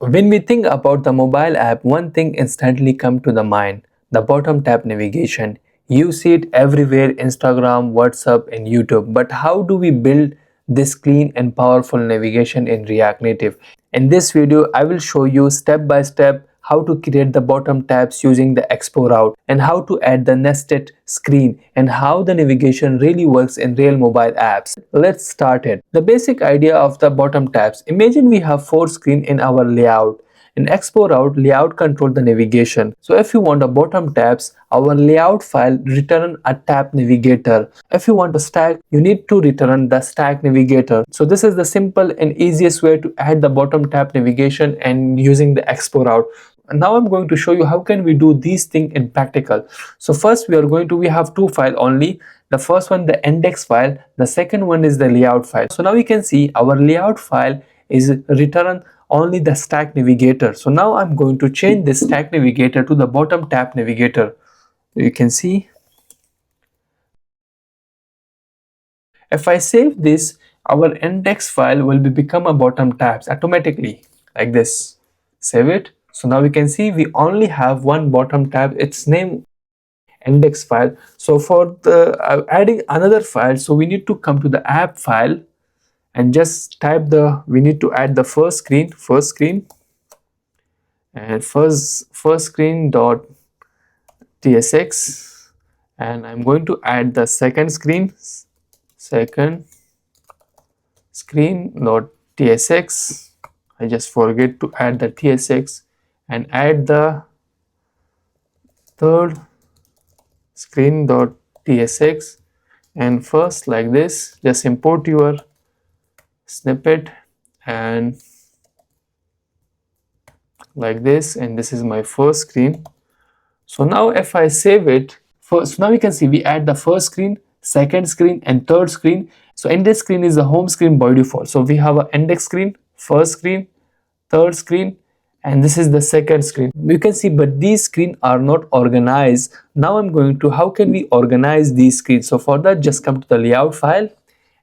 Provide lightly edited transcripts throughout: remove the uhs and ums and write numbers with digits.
When we think about the mobile app, one thing instantly comes to the mind, the bottom tab navigation. You see it everywhere, Instagram, WhatsApp and YouTube. But how do we build this clean and powerful navigation in React Native? In this video, I will show you step by step how to create the bottom tabs using the Expo route and how to add the nested screen and how the navigation really works in real mobile apps. Let's start it. The basic idea of the bottom tabs. Imagine we have 4 screens in our layout. In Expo route, layout control the navigation. So if you want a bottom tabs, our layout file return a tab navigator. If you want a stack, you need to return the stack navigator. So this is the simple and easiest way to add the bottom tab navigation and using the Expo route. And now I'm going to show you how can we do these things in practical. So first we have 2 files only. The first one the index file, the second one is the layout file. So now you can see our layout file is return only the stack navigator. So now I'm going to change this stack navigator to the bottom tab navigator. You can see if I save this, our index file will become a bottom tabs automatically like this. Save it. So now we can see we only have one bottom tab, its name index file. So for the adding another file, so we need to come to the app file and just type we need to add the first screen and first screen dot tsx, and I'm going to add the second screen dot tsx. I just forget to add the tsx, and add the third screen dot tsx, and first like this just import your snippet and like this, and this is my first screen. So now if I save it, first now we can see we add the first screen, second screen and third screen. So index screen is the home screen by default. So we have an index screen, first screen, third screen, and this is the second screen. You can see, but these screens are not organized. Now I'm going to how can we organize these screens. So for that, just come to the layout file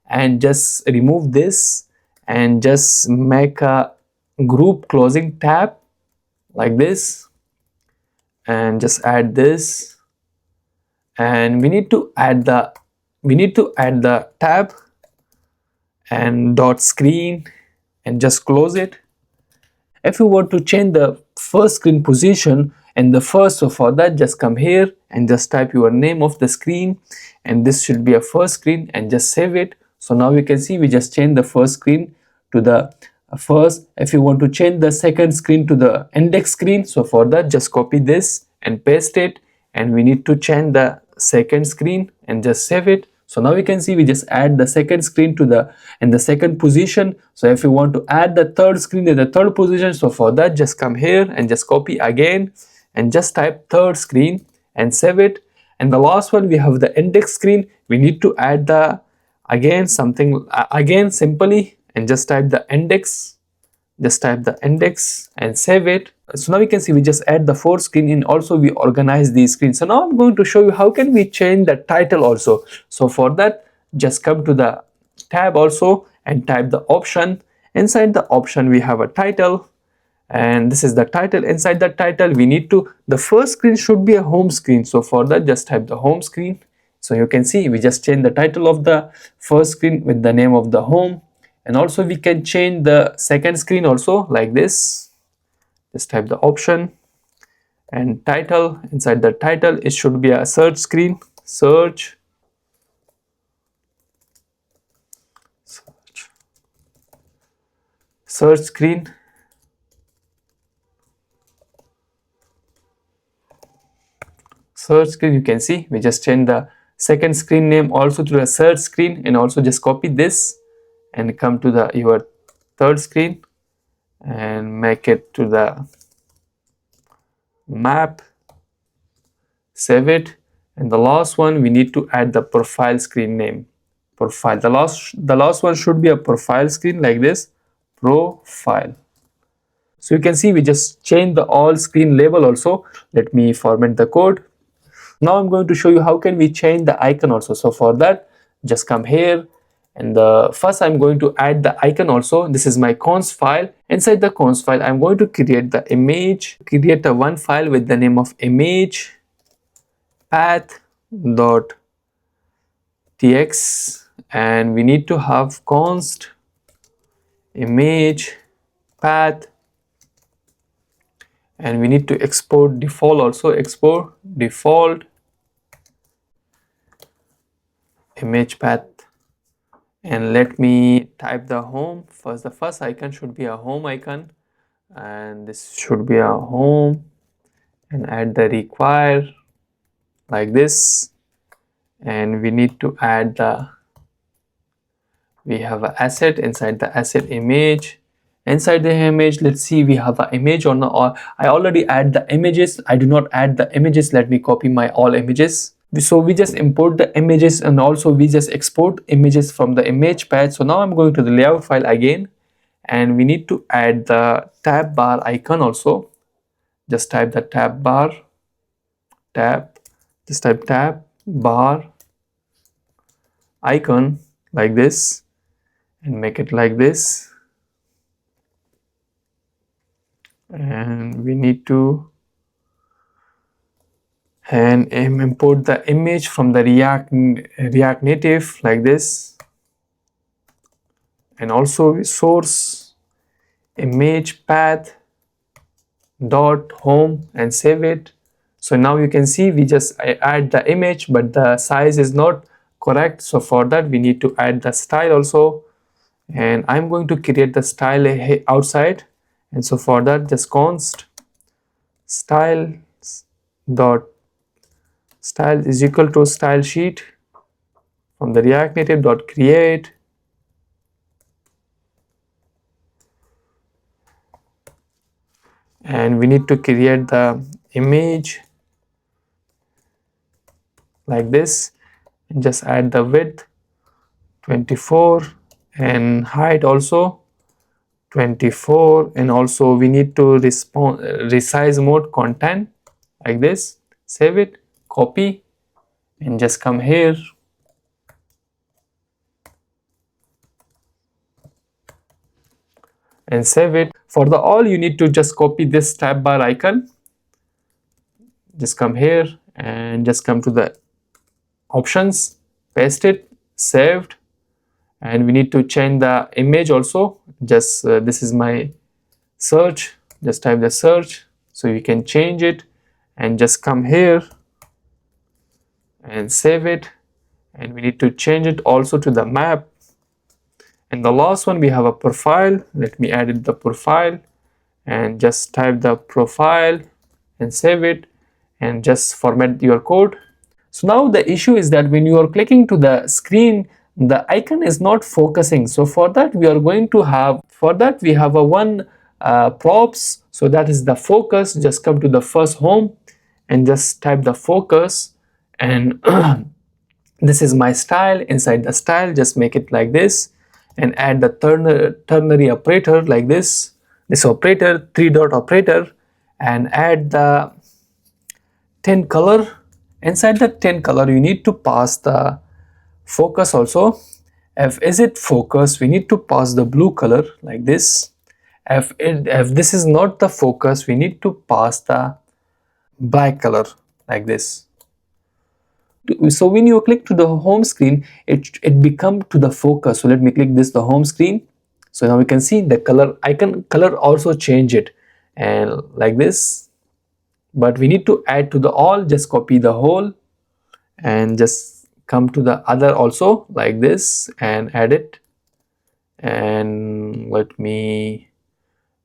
and just remove this and just make a group closing tab like this, and just add this, and we need to add the tab and dot screen and just close it. If you want to change the first screen position and the first, so for that just come here and just type your name of the screen, and this should be a first screen, and just save it. So now you can see we just change the first screen to the first. If you want to change the second screen to the index screen, so for that just copy this and paste it, and we need to change the second screen and just save it. So now you can see we just add the second screen to the second position. So if you want to add the third screen in the third position, so for that just come here and just copy again and just type third screen and save it. And the last one we have the index screen. We need to add the again simply, and just type the index, and save it. So now we can see we just add the fourth screen, and also we organize these screens. So now I'm going to show you how can we change the title also. So for that just come to the tab also and type the option. Inside the option we have a title, and this is the title. Inside the title we need to, the first screen should be a home screen. So for that just type the home screen. So you can see we just change the title of the first screen with the name of the home, and also we can change the second screen also like this. Just type the option and title. Inside the title it should be a search screen, search screen, you can see we just change the second screen name also to the search screen, and also just copy this and come to your third screen and make it to the map, save it. And the last one we need to add the profile screen name, profile. The last one should be a profile screen like this, profile. So you can see we just change the all screen label also. Let me format the code. Now I'm going to show you how can we change the icon also. So for that just come here And the first I'm going to add the icon also. This is my const file. Inside the const file I'm going to create the image, create a one file with the name of image path.tx, and we need to have const image path, and we need to export default also, export default image path. And let me type the home first. The first icon should be a home icon, and this should be a home, and add the require like this. And we need to add the, we have an asset. Inside the asset image, inside the image, let's see we have an image or not, or I already add the images. I do not add the images. Let me copy my all images. So we just import the images, and also we just export images from the image path. So now I'm going to the layout file again, and we need to add the tab bar icon also. Just type the tab bar, just type tab bar icon like this, and make it like this. And we need to import the image from the React Native like this, and also source image path dot home, and save it. So now you can see we just add the image, but the size is not correct. So for that we need to add the style also, and I'm going to create the style outside. And so for that, just const style dot style is equal to style sheet from the React Native dot create, and we need to create the image like this, and just add the width 24 and height also 24, and also we need to resize mode content like this. Save it, copy, and just come here and save it. For the all, you need to just copy this tab bar icon, just come here and just come to the options, paste it, saved. And we need to change the image also. Just this is my search, just type the search, so you can change it, and just come here and save it. And we need to change it also to the map. And the last one, we have a profile. Let me edit the profile, and just type the profile and save it, and just format your code. So now the issue is that when you are clicking to the screen, the icon is not focusing. So for that we are going to have, for that we have a one props. So that is the focus. Just come to the first home and just type the focus, and this is my style. Inside the style, just make it like this, and add the ternary operator like this operator, three dot operator, and add the 10 color. Inside the 10 color you need to pass the focus also. If is it focus, we need to pass the blue color like this. If this is not the focus, we need to pass the black color like this. So when you click to the home screen, it become to the focus. So let me click this, the home screen. So now we can see the color icon color also change it, and like this. But we need to add to the all. Just copy the whole and just come to the other also like this and add it. And let me,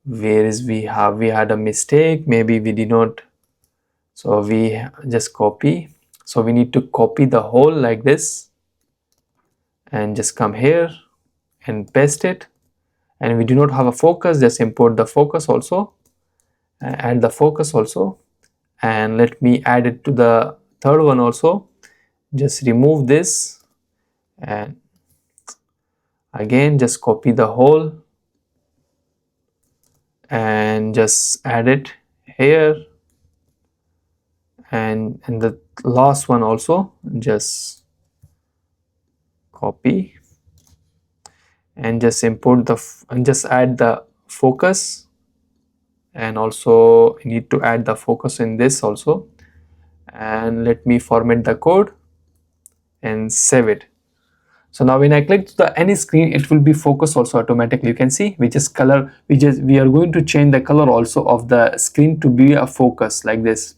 where is we had a mistake, maybe we did not, so we just copy. So we need to copy the whole like this, and just come here and paste it. And we do not have a focus, just import the focus also, add the focus also. And let me add it to the third one also. Just remove this, and again just copy the whole and just add it here. And the last one also just copy and just import and just add the focus, and also you need to add the focus in this also. And let me format the code and save it. So now when I click to the any screen, it will be focused also automatically. You can see we are going to change the color also of the screen to be a focus like this.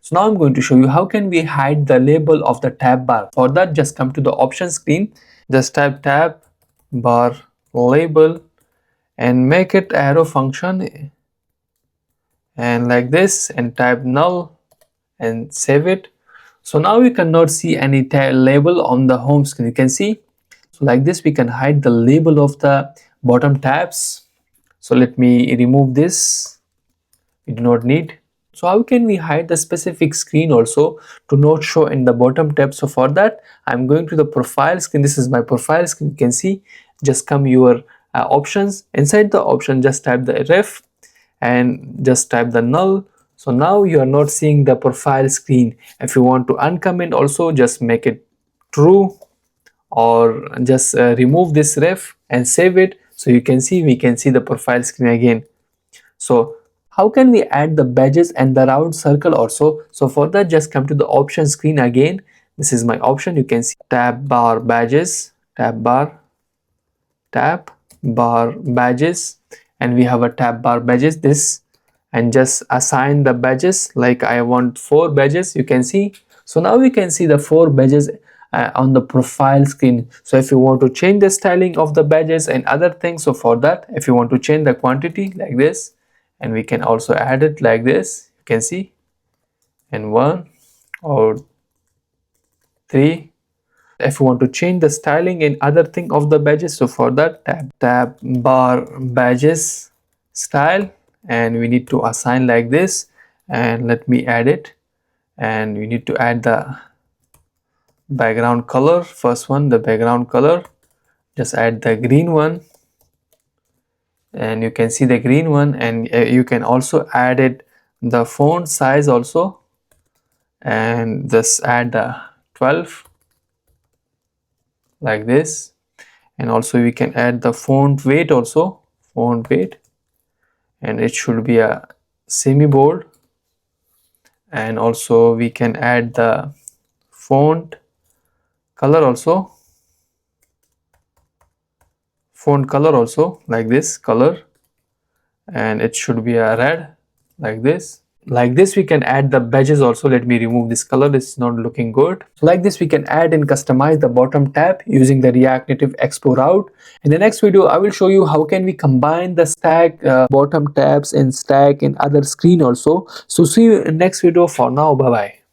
So now I'm going to show you how can we hide the label of the tab bar. For that, just come to the option screen, just type tab bar label and make it arrow function and like this, and type null and save it. So now you cannot see any label on the home screen. You can see, so like this we can hide the label of the bottom tabs. So let me remove this, we do not need. So how can we hide the specific screen also to not show in the bottom tab? So for that I'm going to the profile screen. This is my profile screen. You can see, just come your options. Inside the option just type the ref and just type the null. So now you are not seeing the profile screen. If you want to uncomment also, just make it true, or just remove this ref and save it. So you can see, we can see the profile screen again. So how can we add the badges and the round circle also? So for that, just come to the option screen again. This is my option. You can see tab bar badges, tab bar badges, and we have a tab bar badges this, and just assign the badges. Like I want 4 badges, you can see. So now we can see the 4 badges on the profile screen. So if you want to change the styling of the badges and other things, so for that, if you want to change the quantity like this, and we can also add it like this, you can see, and 1 or 3. If you want to change the styling and other thing of the badges, so for that, tab bar badges style, and we need to assign like this. And let me add it, and we need to add the background color. First one, the background color, just add the green one, and you can see the green one. And you can also add it the font size also, and just add the 12 like this. And also we can add the font weight also, font weight, and it should be a semi bold. And also we can add the font color also, like this color, and it should be a red like this. Like this we can add the badges also. Let me remove this color, it's not looking good. So like this we can add and customize the bottom tab using the React Native Expo route. In the next video I will show you how can we combine the stack bottom tabs and stack and other screen also. So see you in next video. For now, bye bye.